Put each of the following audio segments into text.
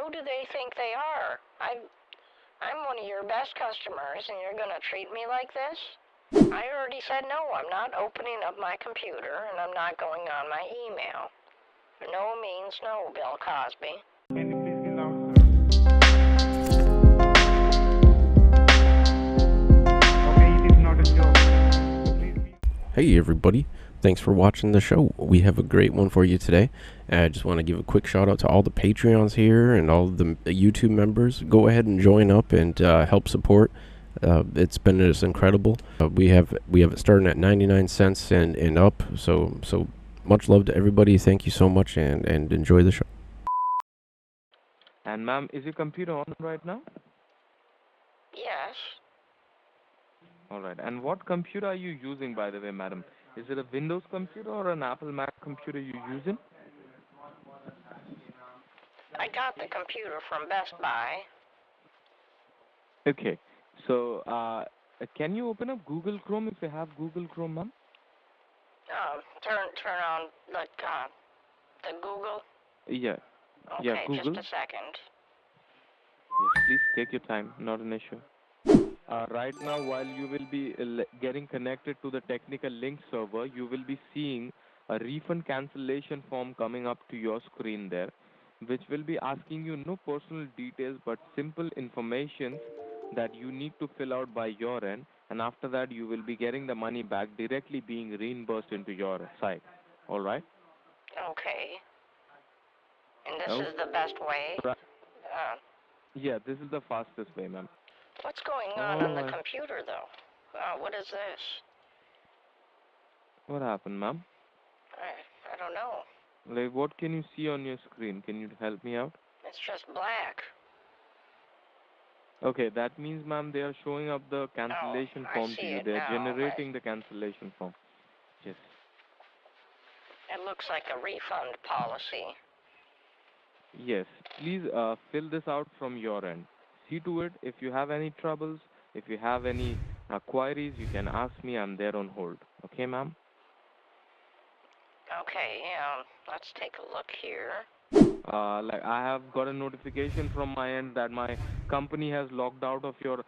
Who do they think they are? I'm one of your best customers, and you're gonna treat me like this? I already said no, I'm not opening up my computer, and I'm not going on my email. No means no, Bill Cosby. Can you please be loud, sir? Okay, it is not a joke. So please be. Hey everybody, thanks for watching the show. We have a great one for you today. I just want to give a quick shout out to all the Patreons here and all the YouTube members. Go ahead and join up and help support. It's been just incredible. We have it starting at 99 cents and up. So much love to everybody. Thank you so much and enjoy the show. And ma'am, is your computer on right now? Yes. All right. And what computer are you using, by the way, madam? Is it a Windows computer or an Apple Mac computer you're using? I got the computer from Best Buy. Okay. So, can you open up Google Chrome if you have Google Chrome, ma'am? Turn on the Google. Yeah. Okay, Yeah, Google. just a second. Yes, please take your time. Not an issue. Right now, while you will be getting connected to the technical link server, you will be seeing a refund cancellation form coming up to your screen there, which will be asking you no personal details but simple information that you need to fill out by your end, and after that you will be getting the money back directly being reimbursed into your site. All right? Okay. And this Oh, is the best way. right. Uh, Yeah, this is the fastest way, ma'am. what's going on the All right. computer, though? What is this? What happened, ma'am? I don't know. Like, what can you see on your screen? Can you help me out? It's just black. Okay, that means, ma'am, they are showing up the cancellation I form to see you. it They are now. generating the cancellation form. Yes. It looks like a refund policy. Yes. Please fill this out from your end. See to it. If you have any troubles, if you have any queries, you can ask me. I'm there on hold. Okay, ma'am? Okay, let's take a look here. Like I have got a notification from my end that my company has logged out of your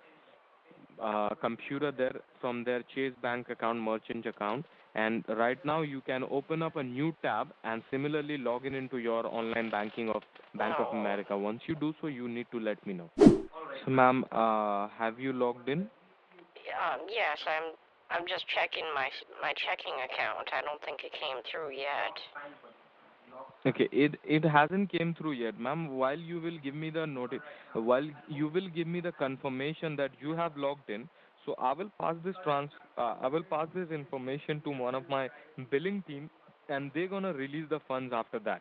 computer there from their Chase Bank account, merchant account, and right now you can open up a new tab and similarly log in into your online banking of Bank of America. Once you do so, you need to let me know. So, ma'am, have you logged in? Yes, I'm just checking my checking account. I don't think it came through yet. Okay, it hasn't came through yet, ma'am. While you will give me the while you will give me the confirmation that you have logged in, so I will pass I will pass this information to one of my billing team, and they're gonna release the funds after that.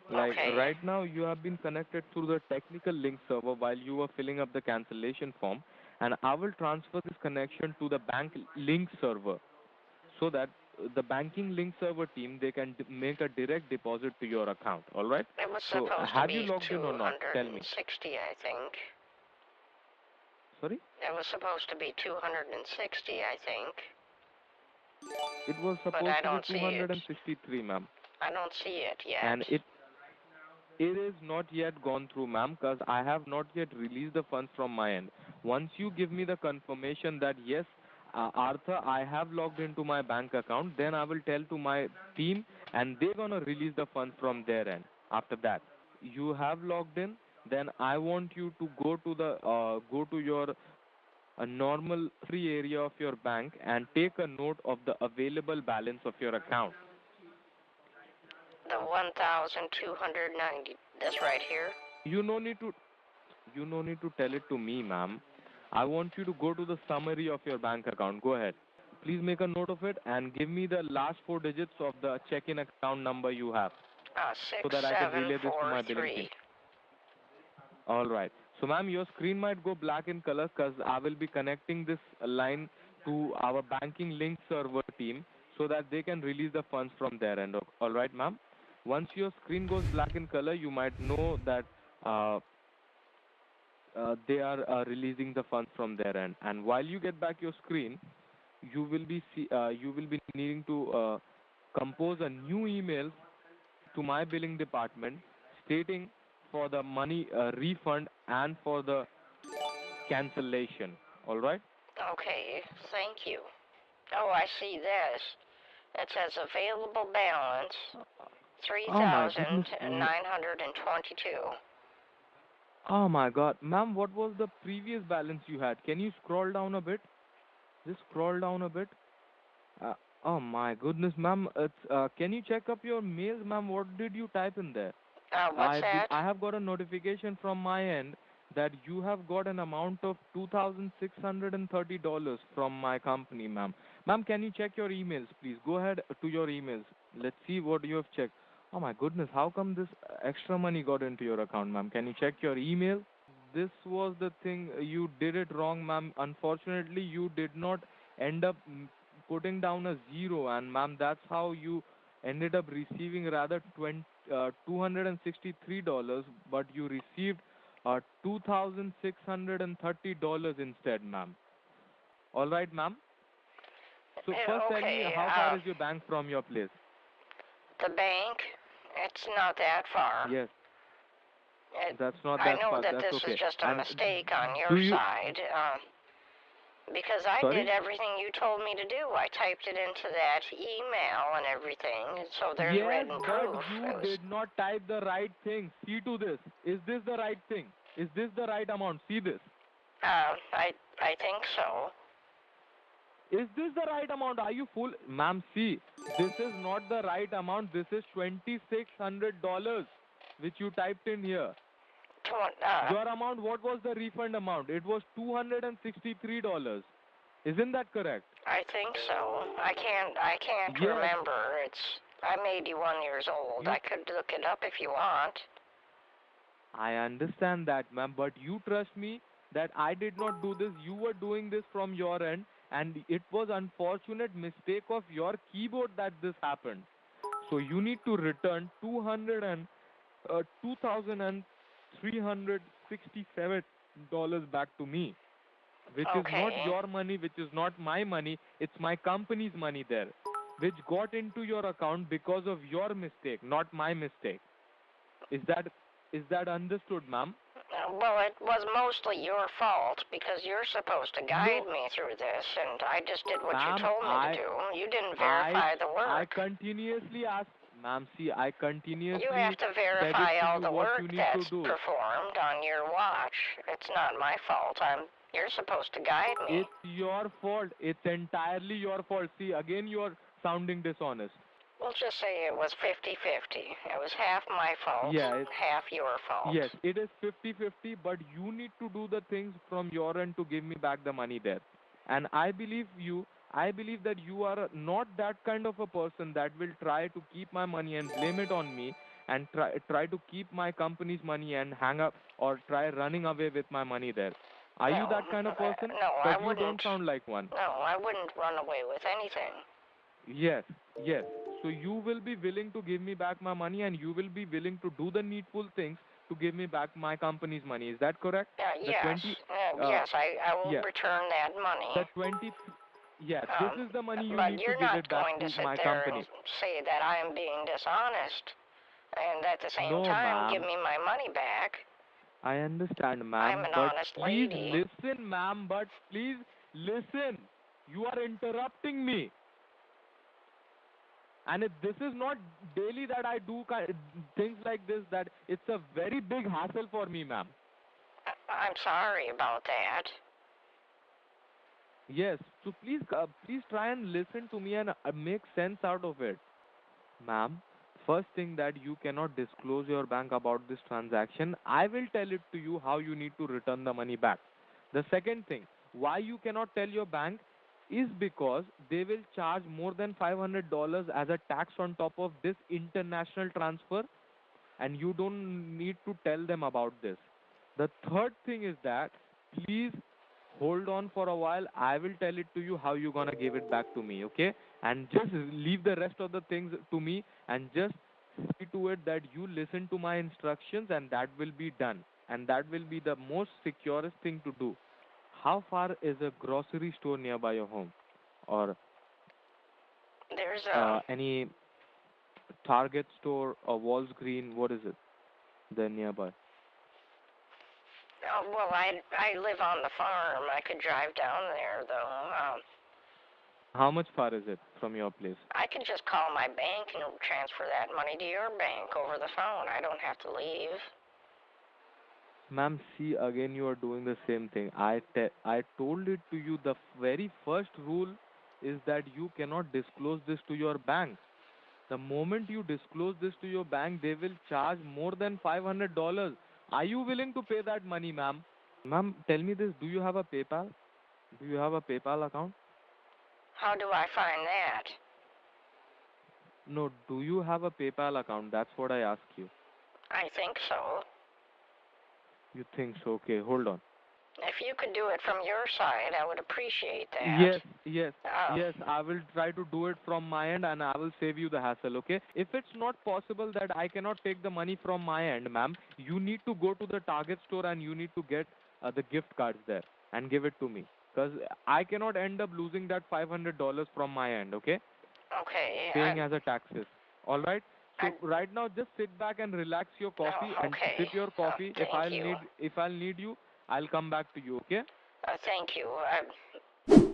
Like Okay. right now, you have been connected through the technical link server while you were filling up the cancellation form, and I will transfer this connection to the bank link server so that the banking link server team they can make a direct deposit to your account. All right. It was So supposed to have you be logged in or not? Tell me. 260, I think. Sorry. It was supposed to be 260, I think. It was But supposed I to be don't see it. 263, ma'am. I don't see it yet. And it is not yet gone through, ma'am, because I have not yet released the funds from my end. Once you give me the confirmation that yes, Arthur, I have logged into my bank account, then I will tell to my team, and they're gonna release the funds from their end. After that, you have logged in, then I want you to go to your a normal free area of your bank and take a note of the available balance of your account. The 1,290. This right here. You no need to tell it to me, ma'am. I want you to go to the summary of your bank account. Go ahead. Please make a note of it and give me the last four digits of the check-in account number you have so that I can relay this to my billing team. 6743. All right. So, ma'am, your screen might go black in color because I will be connecting this line to our banking link server team so that they can release the funds from their end. All right, ma'am. Once your screen goes black in color, you might know that uh, they are releasing the funds from their end. And while you get back your screen, you will be needing to compose a new email to my billing department stating for the money refund and for the cancellation. All right? Okay, thank you. Oh, I see this. It says available balance Oh my goodness. 3,922. Oh my God, ma'am, what was the previous balance you had? Can you scroll down a bit? Just scroll down a bit. Uh, oh my goodness, ma'am. Can you check up your mails, ma'am? What did you type in there? What's that? I have got a notification from my end that you have got an amount of $2,630 from my company, ma'am. Ma'am, can you check your emails, please? Go ahead to your emails. Let's see what you have checked. Oh my goodness, how come this extra money got into your account, ma'am? Can you check your email? This was the thing. You did it wrong, ma'am. Unfortunately, you did not end up putting down a zero, and ma'am, that's how you ended up receiving rather $263, but you received $2,630 instead, ma'am. All right, ma'am. So first, tell me, Okay, how far is your bank from your place? the bank, it's not that far. Yes, that's not I that know far. that That's this okay. is just a And mistake on do your you? side, because I Sorry? did everything you told me to do. I typed it into that email and everything, so there's Yes, written but proof. you did not type the right thing. See to this. Is this the right thing? Is this the right amount? See this. I think so. Is this the right amount? Are you full? Ma'am, see, this is not the right amount. This is $2,600, which you typed in here. Your amount, what was the refund amount? It was $263. Isn't that correct? I think so. I can't Yes. remember. I'm 81 years old. I could look it up if you want. I understand that, ma'am, but you trust me that I did not do this. You were doing this from your end, and it was unfortunate mistake of your keyboard that this happened. So you need to return $2,367 back to me, which is not Okay. your money, which is not my money. It's my company's money there, which got into your account because of your mistake, not my mistake. Is that understood, ma'am? Well, it was mostly your fault because you're supposed to guide No, me through this, and I just did what you ma'am, told me to do. You didn't verify the I work. continuously ask, ma'am, see, I You continuously have to said it verify to all you the what work you need to that's do. performed on your watch. It's not my fault. You're supposed to guide me. It's your fault. It's entirely your fault. See, again, you're sounding dishonest. We'll just say it was 50-50. It was half my fault, Yeah, half your fault. yes, it is 50-50, but you need to do the things from your end to give me back the money there. And I believe you. I believe that you are not that kind of a person that will try to keep my money and blame it on me and try to keep my company's money and hang up or try running away with my money there. Are you that kind of person? No, I Because you don't wouldn't. sound like one. No, I wouldn't run away with anything. Yes, yes. So you will be willing to give me back my money and you will be willing to do the needful things to give me back my company's money. Is that correct? The Yes. 20, Yes, I will yeah, return that money. the 20, yeah, this is the money you But need to you're give not it back going to to sit my there and company. say that I am being dishonest and at the same No, time give ma'am. me my money back. I understand, I'm ma'am, an but honest please lady. listen, ma'am, but please listen. You are interrupting me. And this is not daily that I do things like this, that it's a very big hassle for me, ma'am. I'm sorry about that. Yes, so please try and listen to me and make sense out of it. Ma'am, first thing that you cannot disclose your bank about this transaction. I will tell it to you how you need to return the money back. The second thing, why you cannot tell your bank is because they will charge more than $500 as a tax on top of this international transfer, and you don't need to tell them about this. The third thing is that please hold on for a while. I will tell it to you how you're gonna give it back to me, okay? And just leave the rest of the things to me and just see to it that you listen to my instructions, and that will be done. And that will be the most securest thing to do. How far is a grocery store nearby your home? Or There's any Target store or Walls Green? What is it? there nearby? Oh, well, I live on the farm. I could drive down there, though. How much far is it from your place? I could just call my bank and transfer that money to your bank over the phone. I don't have to leave. Ma'am, see, again you are doing the same thing. I told it to you, the very first rule is that you cannot disclose this to your bank. The moment you disclose this to your bank, they will charge more than $500. Are you willing to pay that money, ma'am? Ma'am, tell me this, do you have a PayPal? Do you have a PayPal account? How do I find that? No, do you have a PayPal account? That's what I ask you. I think so. You think so? Okay, hold on. If you could do it from your side, I would appreciate that. Yes, I will try to do it from my end and I will save you the hassle, okay? If it's not possible that I cannot take the money from my end, ma'am, you need to go to the Target store and you need to get the gift cards there and give it to me. Because I cannot end up losing that $500 from my end, okay? Okay. Paying as a taxes. Alright? So right now just sit back and relax your coffee and okay. sip your coffee. Thank you. If I'll need you, I'll come back to you, okay? Thank you.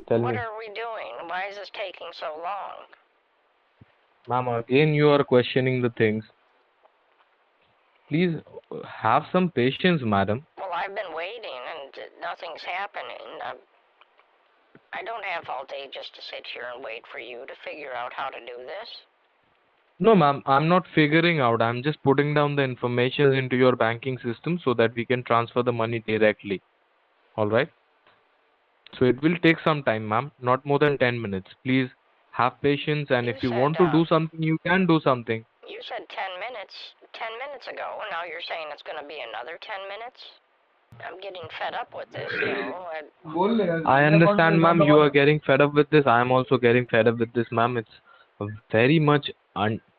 Tell What me. are we doing? Why is this taking so long? Ma'am, again you are questioning the things. Please have some patience, madam. Well, I've been waiting and nothing's happening. I don't have all day just to sit here and wait for you to figure out how to do this. No, ma'am, I'm not figuring out. I'm just putting down the information into your banking system so that we can transfer the money directly. All right? So it will take some time, ma'am. Not more than 10 minutes. Please have patience, and if you want to do something, you can do something. You said 10 minutes 10 minutes ago, and now you're saying it's going to be another 10 minutes? I'm getting fed up with this, though. I understand, ma'am, you are getting fed up with this. I am also getting fed up with this, ma'am. It's very much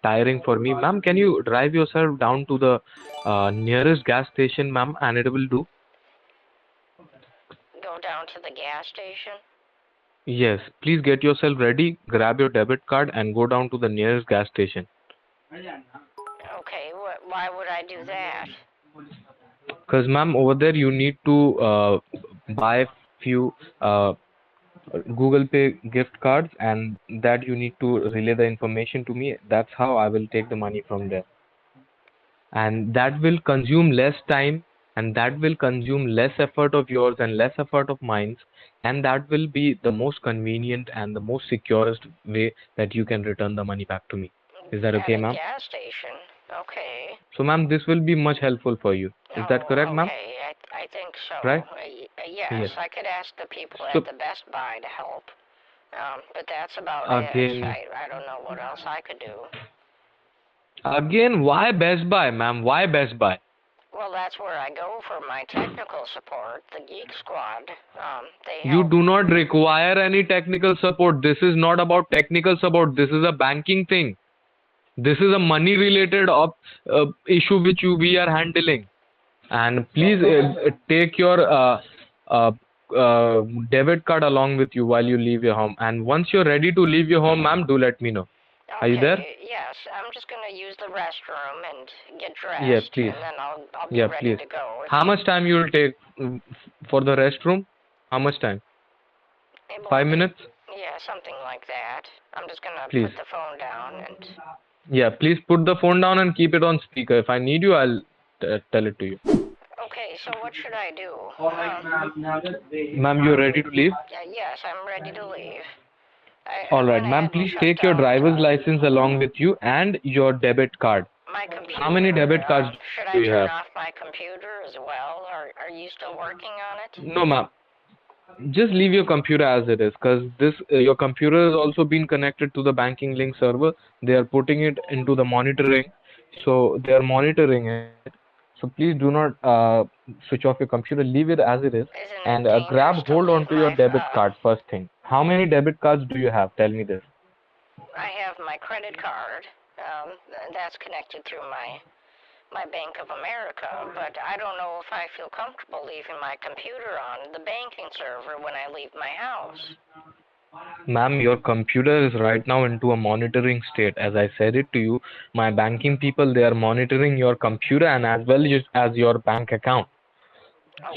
tiring for me. Ma'am, can you drive yourself down to the nearest gas station, ma'am, and it will do? Go down to the gas station? Yes, please get yourself ready, grab your debit card, and go down to the nearest gas station. Okay, why would I do that? Because, ma'am, over there you need to buy few Google Pay gift cards, and that you need to relay the information to me. That's how I will take the money from there. And that will consume less time, and that will consume less effort of yours and less effort of mine, and that will be the most convenient and the most securest way that you can return the money back to me. Is that okay, ma'am? Gas station. Okay. So, ma'am, this will be much helpful for you. Is that correct, ma'am? Okay, I think so. Right? Yes, I could ask the people So, at the Best Buy to help. But that's about again, it. I don't know what else I could do. Again, why Best Buy, ma'am? Why Best Buy? Well, that's where I go for my technical support, the Geek Squad. They You help. do not require any technical support. This is not about technical support. This is a banking thing. This is a money related issue which we are handling. And please take your debit card along with you while you leave your home. And once you're ready to leave your home, ma'am, do let me know. Are you there? Yes, I'm just going to use the restroom and get dressed. Yeah, please. And then I'll be ready to go. How much time you will take for the restroom? How much time? 5 minutes? Yeah, something like that. I'm just going to Please. put the phone down and... Yeah, please put the phone down and keep it on speaker. If I need you, I'll tell it to you. Okay, so what should I do? Ma'am, you're ready to leave? Yes, I'm ready to leave. Alright, ma'am, please take your driver's license along with you and your debit card. My computer. How many debit cards do you have? Should I turn off my computer as well, or are you still working on it? No, ma'am. Just leave your computer as it is, because this your computer has also been connected to the banking link server. They are putting it into the monitoring, so they are monitoring it. So please do not switch off your computer. Leave it as it is, and hold on to your debit card first thing. How many debit cards do you have? Tell me this. I have my credit card. That's connected through my Bank of America, but I don't know if I feel comfortable leaving my computer on the banking server when I leave my house. Ma'am, your computer is right now into a monitoring state. As I said it to you, my banking people, they are monitoring your computer and as well as your bank account.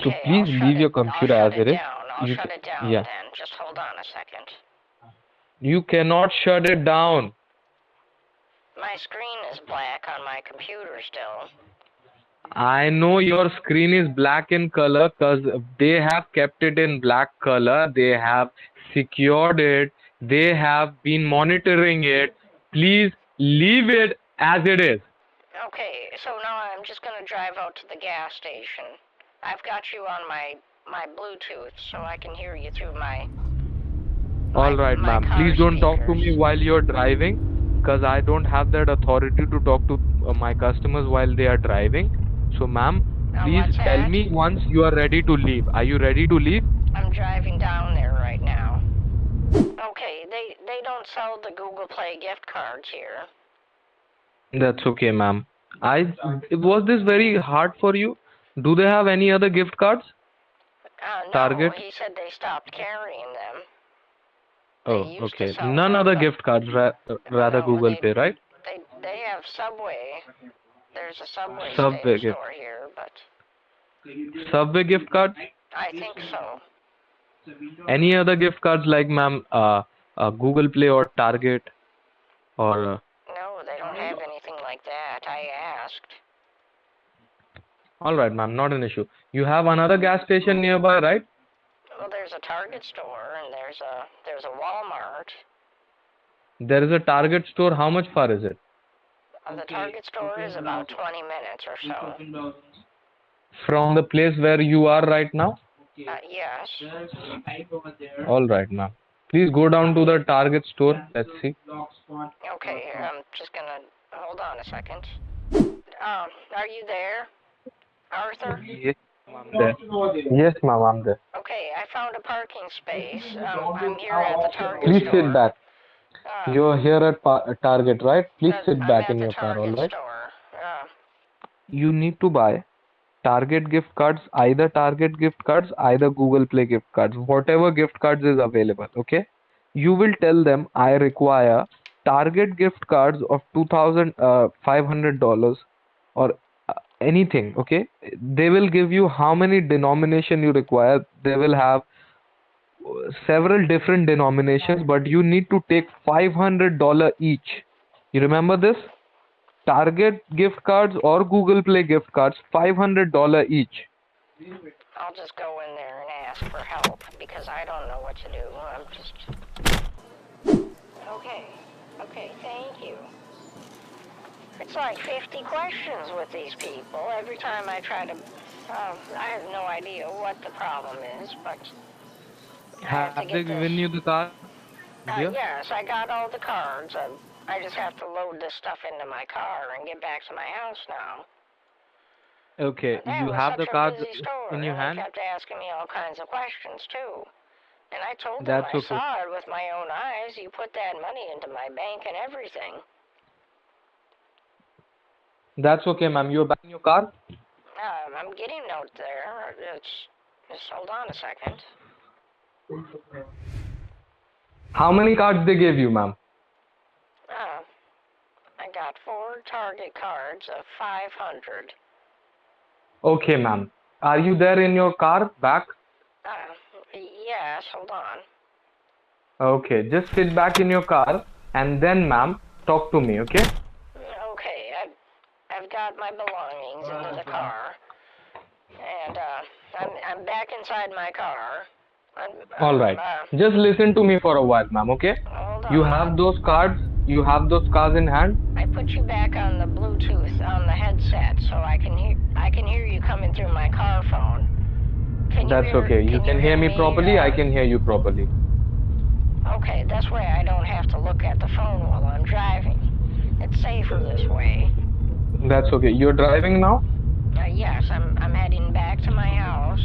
So Okay, please leave your I'll computer shut as it it is. down. I'll You shut it down yeah. then. Just hold on a second. You cannot shut it down. My screen is black on my computer still. I know your screen is black in color because they have kept it in black color. They have secured it. They have been monitoring it. Please leave it as it is. Okay, so now I'm just gonna drive out to the gas station. I've got you on my Bluetooth so I can hear you through All right, my ma'am. car Please don't talk to speakers. me while you're driving because I don't have that authority to talk to my customers while they are driving. So, ma'am, please What's tell that? me once you are ready to leave. Are you ready to leave? I'm driving down there right now. Okay, they don't sell the Google Play gift cards here. That's okay, ma'am. Was this very hard for you? Do they have any other gift cards? No, Target? he said they stopped carrying them. Oh, They used to okay. sell None them, other but gift cards, rather no, Google Pay, right? they have Subway. There's a Subway Subway gift. store here, but Subway gift cards? I think so. Any other gift cards like, ma'am, Google Play or Target or No, they don't have anything like that. I asked. all right, ma'am, not an issue. You have another gas station nearby, right? Well, there's a Target store and there's a Walmart. There is a Target store. How much far is it? The Target store is about 20 minutes or so. From the place where you are right now? Yes. All right, ma'am. Please go down to the Target store. Let's see. Okay, I'm just gonna hold on a second. Are you there, Arthur? Yes, ma'am, there. Yes, ma'am, I'm there. Okay, I found a parking space. I'm here at the Target Please store. sit back. You're here at Target, right? Please sit I'm back at in the your car, all Target right? store. You need to buy Target gift cards, either Target gift cards, either Google Play gift cards, whatever gift cards is available, okay? You will tell them I require Target gift cards of $2,500 or anything, okay? They will give you how many denomination you require. They will have several different denominations, but you need to take $500 each. You remember this? Target gift cards or Google Play gift cards, $500 each. I'll just go in there and ask for help because I don't know what to do. I'm just... Okay, thank you. It's like 50 questions with these people. Every time I try to... I have no idea what the problem is, but... Have they given you the card? Yes, I got all the cards. I just have to load this stuff into my car and get back to my house now. Okay, you have the cards in your hand? They kept asking me all kinds of questions, too. And I told them That's I okay. saw it with my own eyes. You put that money into my bank and everything. That's okay, ma'am. You're back in your car? I'm getting out there. Just hold on a second. How many cards they gave you, ma'am? I got 4 Target cards of 500. Okay, ma'am. Are you there in your car back? Yes, hold on. Okay, just sit back in your car and then, ma'am, talk to me, okay? Okay, I've got my belongings into the car, and I'm back inside my car. All right. Just listen to me for a while, ma'am, okay? Hold on. You have those cards? You have those cards in hand? I put you back on the Bluetooth on the headset, so I can hear you coming through my car phone. That's okay. You can hear me properly. I can hear you properly. Okay, this way I don't have to look at the phone while I'm driving. It's safer this way. That's okay. You're driving now? Yes, I'm heading back to my house.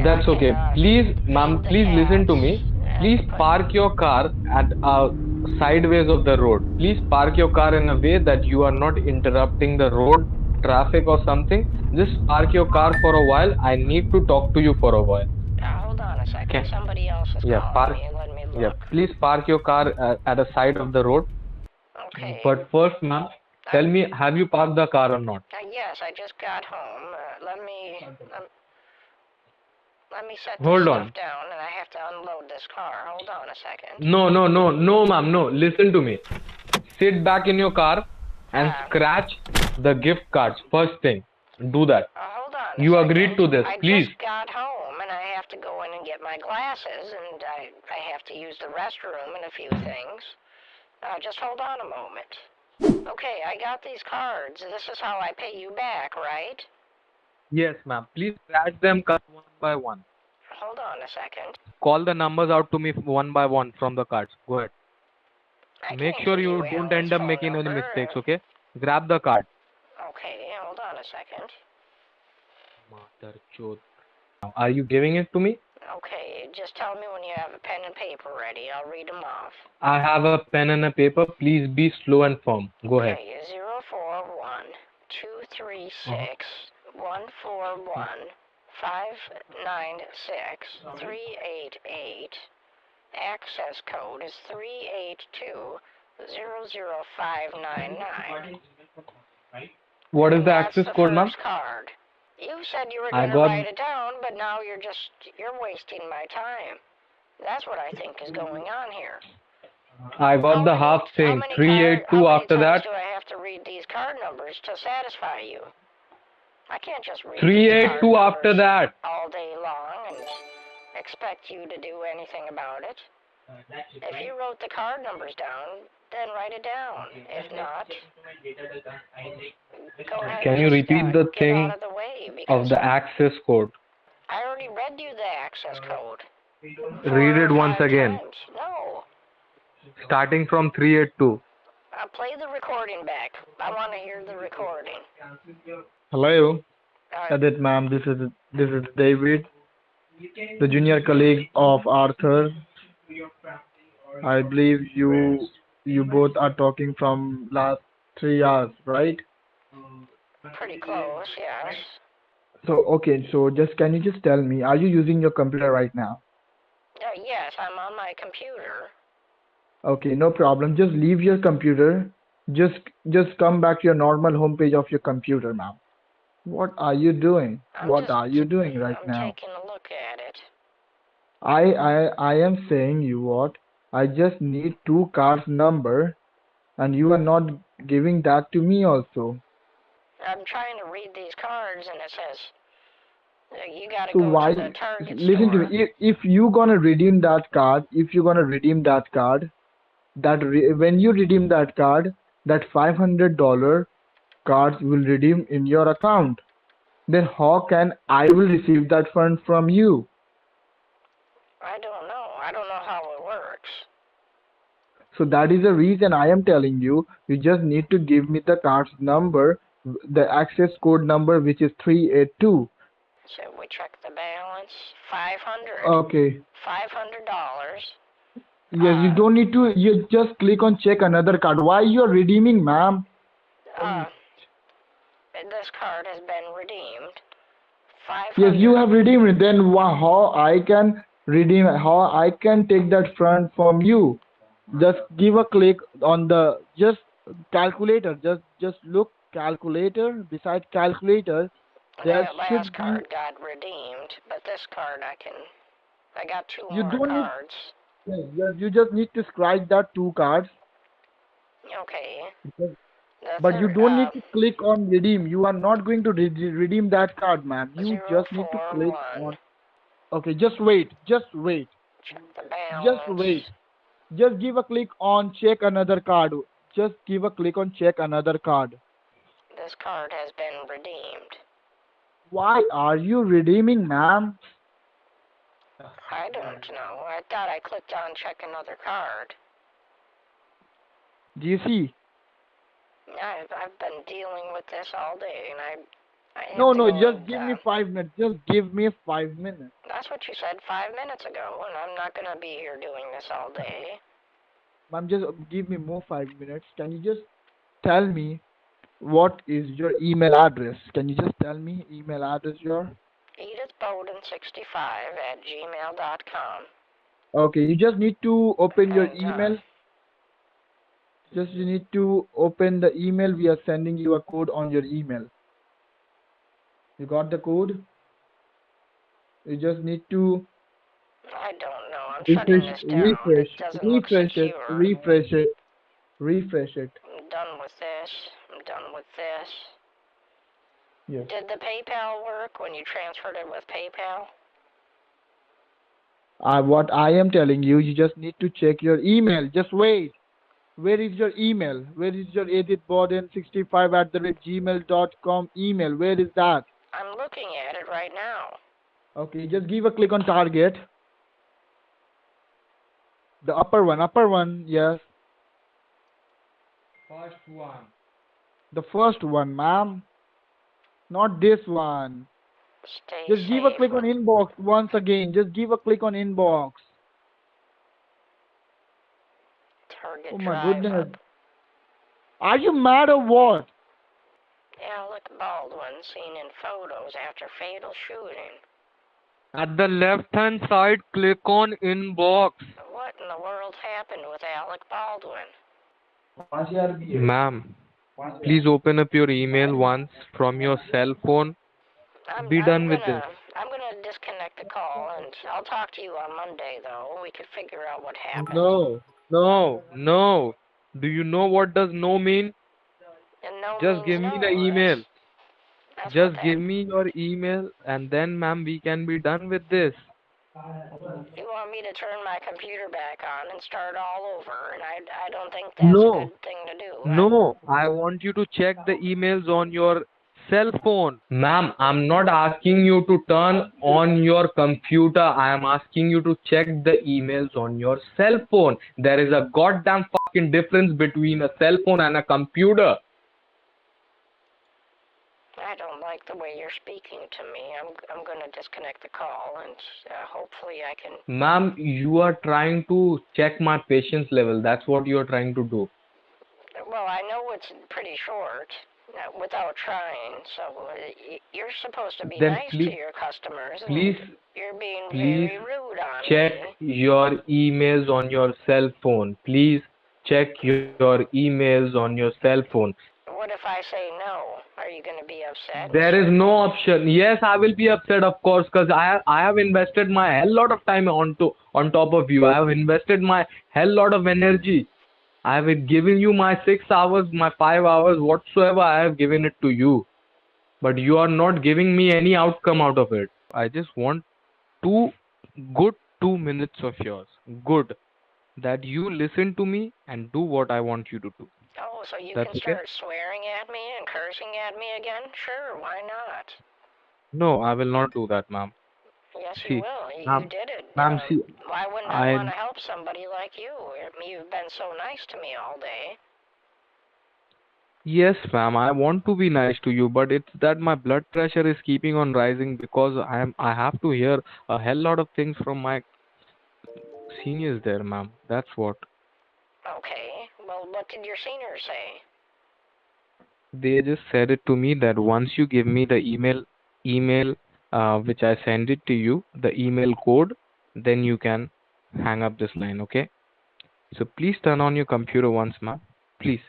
That's okay. Please, ma'am, please listen to me. Please park your car at sideways of the road. Please park your car in a way that you are not interrupting the road, traffic or something. Just park your car for a while. I need to talk to you for a while. Hold on a second. Somebody else is calling me. Let me look. Yeah, please park your car at the side of the road. Okay. But first, ma'am, tell me, have you parked the car or not? Yes, I just got home. Let me set this Hold stuff on. down, and I have to unload this car. Hold on a second. No, no, no, no, ma'am, no. Listen to me. Sit back in your car and scratch the gift cards. First thing, do that. Hold on a You second. agreed to this, I please. just got home, and I have to go in and get my glasses, and I have to use the restroom and a few things. Just hold on a moment. Okay, I got these cards. This is how I pay you back, right? Yes, ma'am. Please scratch them cards one by one. Hold on a second. Call the numbers out to me one by one from the cards. Go ahead. I Make can't sure give you you don't Alan's end up phone making any number. mistakes, okay? Grab the card. Okay, hold on a second. Mother chod. Are you giving it to me? Okay, just tell me when you have a pen and paper ready. I'll read them off. I have a pen and a paper. Please be slow and firm. Go ahead. Okay, 041-236-141-596-388. Access code is 382-00599. What is the That's access the code, ma'am? first card. You said you were I going to got write it down, but now you're wasting my time. That's what I think is going on here. the half thing. 382 after that. Do I have to read these card numbers to satisfy you? I can't just read 382 after that. all day long and expect you to do anything about it. If you wrote the card numbers down, then write it down. If not, go ahead. Can you repeat the get thing out of the way of the access code? I already read you the access code. Read it once again. Times. No. Starting from 382. Play the recording back. I want to hear the recording. Hello, Adit ma'am. This is David, the junior colleague of Arthur. I believe you both are talking from last 3 hours, right? Pretty close, yes. So okay, so can you just tell me, are you using your computer right now? Yes, I'm on my computer. Okay, no problem. Just leave your computer. Just come back to your normal homepage of your computer now. What are you doing? What are you doing right now? I'm taking a look at it. I am saying you what? I just need two cards number, and you are not giving that to me also. I'm trying to read these cards, and it says you gotta So go why? to the Target Listen to store. me. If you gonna redeem that card, when you redeem that card, that $500 cards will redeem in your account. Then how can I will receive that fund from you? I don't know. I don't know how it works. So that is the reason I am telling you. You just need to give me the card's number, the access code number, which is 382. So we check the balance. 500. Okay. $500. Yes, you don't need to. You just click on check another card. Why you are redeeming, ma'am? This card has been redeemed. 500. Yes, you have redeemed it. Then how I can redeem? How I can take that fund from you? Just give a click on the calculator. Just look calculator. Beside calculator, there That should last card got redeemed, but this card I got two more cards. Yes, you just need to scratch that two cards. Okay. But you don't need to click on redeem. You are not going to redeem that card, ma'am. You just need to click on. Okay, just wait. Check the balance. Just wait. Just give a click on check another card. Just give a click on check another card. This card has been redeemed. Why are you redeeming, ma'am? I don't know. I thought I clicked on check another card. Do you see? I've been dealing with this all day, and No, just give me 5 minutes. Just give me 5 minutes. That's what you said 5 minutes ago, and I'm not going to be here doing this all day. Ma'am, just give me more 5 minutes. Can you just tell me what is your email address? Can you just tell me email address your? EdithBowden65 @gmail.com. Okay, you just need to open your And, email. Just you need to open the email. We are sending you a code on your email. You got the code? You just need to I don't know. I'm shutting refresh, this down. It refresh, doesn't look refresh it, secure. refresh it, refresh it. I'm done with this. I'm done with this. Yes. Did the PayPal work when you transferred it with PayPal? What I am telling you, you just need to check your email. Just wait. Where is your email? Where is your editborden65@gmail.com email? Where is that? I'm looking at it right now. Okay, just give a click on target. The upper one, yes. First one. The first one, ma'am. Not this one. Stay Just give a safe. click on inbox once again. Just give a click on inbox. Target Oh my drive goodness. up. Are you mad or what? Alec Baldwin seen in photos after fatal shooting. At the left hand side, click on inbox. What in the world happened with Alec Baldwin? Ma'am, please open up your email once from your cell phone. I'm Be I'm done with this. gonna I'm gonna disconnect the call and I'll talk to you on Monday though. We could figure out what happened. No, no, no. Do you know what does no mean? And no Just means give me the no. email. That's what Just that. give me your email and then ma'am we can be done with this. You want me to turn my computer back on and start all over, and I don't think that's a No, good thing to do. no. I want you to check the emails on your cell phone. Ma'am, I'm not asking you to turn on your computer. I am asking you to check the emails on your cell phone. There is a goddamn fucking difference between a cell phone and a computer. I don't like the way you're speaking to me. I'm gonna disconnect the call, and hopefully I can. Ma'am, you are trying to check my patience level. That's what you are trying to do. Well, I know it's pretty short, without trying. So you're supposed to be Then nice to please, your customers, and please, you're being please very rude on check me. your emails on your cell phone. Please check your emails on your cell phone. What if I say no? Are you gonna be upset? There is no option. Yes, I will be upset, of course, because I have invested my hell lot of time on top of you. I have invested my hell lot of energy. I have given you my 6 hours, my 5 hours, whatsoever. I have given it to you, but you are not giving me any outcome out of it. I just want two good 2 minutes of yours. Good. That you listen to me and do what I want you to do. Oh, so you That's can okay? start swearing at me and cursing at me again? Sure, why not? No, I will not do that, ma'am. Yes, you See, will. You ma'am, did it. ma'am, see, Why wouldn't I want I, to help somebody like you? You've been so nice to me all day. yes, ma'am, I want to be nice to you, but it's that my blood pressure is keeping on rising because I have to hear a hell lot of things from my seniors there, ma'am. That's what. Okay, well, what did your senior say? They just said it to me that once you give me the email which I send it to you, the email code, then you can hang up this line, okay? So please turn on your computer once, ma'am. Please.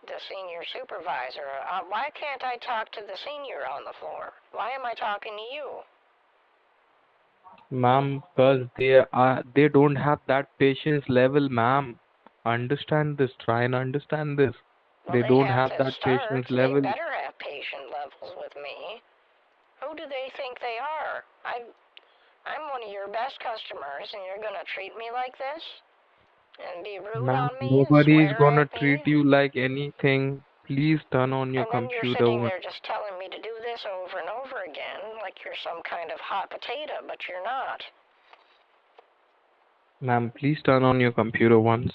The senior supervisor. Why can't I talk to the senior on the floor? Why am I talking to you? Ma'am, because they don't have that patience level, ma'am. Understand this. Try and understand this. Well, They they don't have have to that start. patience They level. better have patient levels with me. Who do they think they are? I'm one of your best customers, and you're gonna treat me like this? And be rude Ma'am, on me and nobody is swear gonna at treat me? you like anything. Please turn on your And then you're computer. sitting there just telling me to do this over and over again, like you're some kind of hot potato, but you're not. Ma'am, please turn on your computer once.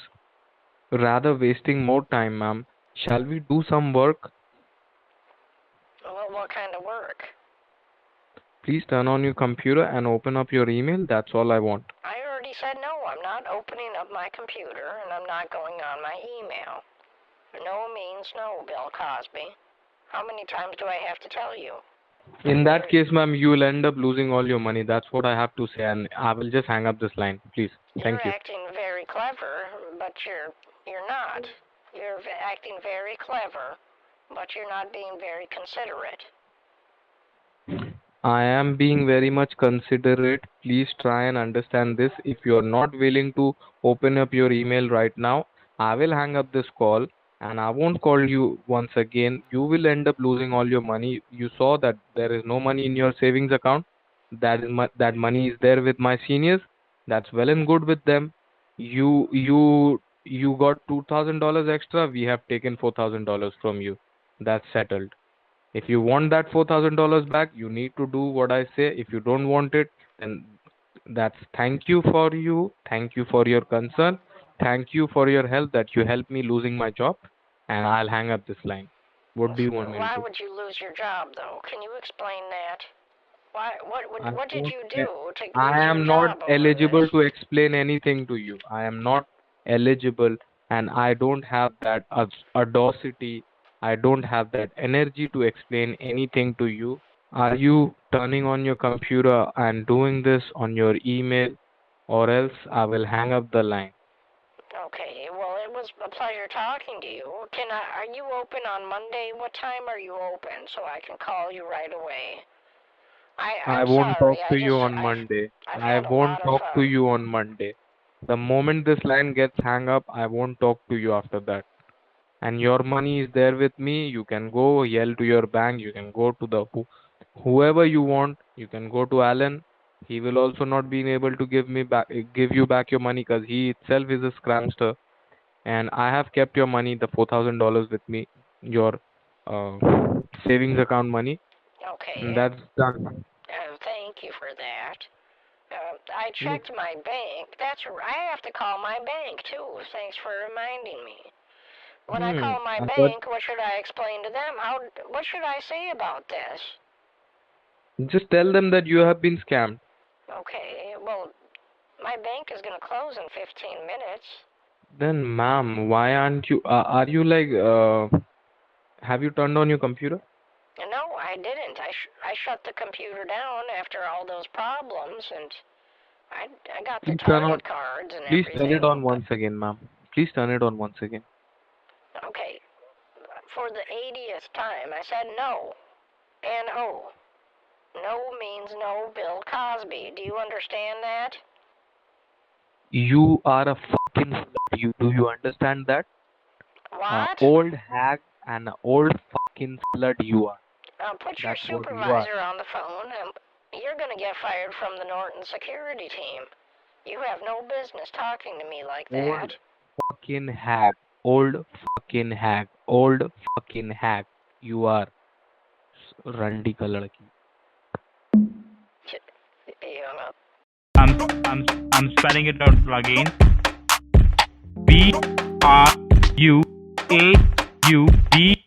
Rather wasting more time, ma'am. Shall we do some work? Well, what kind of work? Please turn on your computer and open up your email. That's all I want. I already said no. I'm not opening up my computer, and I'm not going on my email. No means no, Bill Cosby. How many times do I have to tell you? In that case, ma'am, you will end up losing all your money. That's what I have to say, and I will just hang up this line, please. Thank you. You're acting very clever, but you're not. You're acting very clever, but you're not being very considerate. I am being very much considerate. Please try and understand this. If you are not willing to open up your email right now, I will hang up this call and I won't call you once again. You will end up losing all your money. You saw that there is no money in your savings account. That money is there with my seniors. That's well and good with them. You got $2,000 extra. We have taken $4,000 from you. That's settled. If you want that $4,000 back, you need to do what I say. If you don't want it, then that's thank you for you. Thank you for your concern. Thank you for your help that you helped me losing my job. And I'll hang up this line. What do you want me to Why do? would you lose your job, though? Can you explain that? Why? What did you do to lose I am your not job over eligible this? to explain anything to you. I am not eligible and I don't have that audacity. I don't have that energy to explain anything to you. Are you turning on your computer and doing this on your email, or else I will hang up the line? Okay, well, it was a pleasure talking to you. Are you open on Monday? What time are you open so I can call you right away? I I'm won't sorry. talk to you on Monday. I've I had a won't lot of talk to you on Monday. The moment this line gets hung up, I won't talk to you after that. And your money is there with me. You can go yell to your bank. You can go to the whoever you want. You can go to Alan. He will also not be able to give you back your money because he itself is a scamster. And I have kept your money, the $4,000 with me, your uh, savings account money. Okay. And that's done. Thank you for that. I checked my bank. I have to call my bank too. Thanks for reminding me. When I call my bank, what should I explain to them? What should I say about this? Just tell them that you have been scammed. Okay, well, my bank is going to close in 15 minutes. Then, ma'am, why aren't you? Are you like? Have you turned on your computer? No, I didn't. I shut the computer down after all those problems, and I got the target cards and everything. Please turn it on once again, ma'am. Please turn it on once again. Okay, for the 80th time, I said no. N-O. No means no, Bill Cosby. Do you understand that? You are a fucking slut. Do you understand that? What? Old hag and old fucking slut you are. Put your supervisor on the phone, and you're going to get fired from the Norton security team. You have no business talking to me like that. Old fucking hag. Old fucking hag. Old fucking hag. You are. Randi ka ladki. I'm spelling it out again. BRUAUD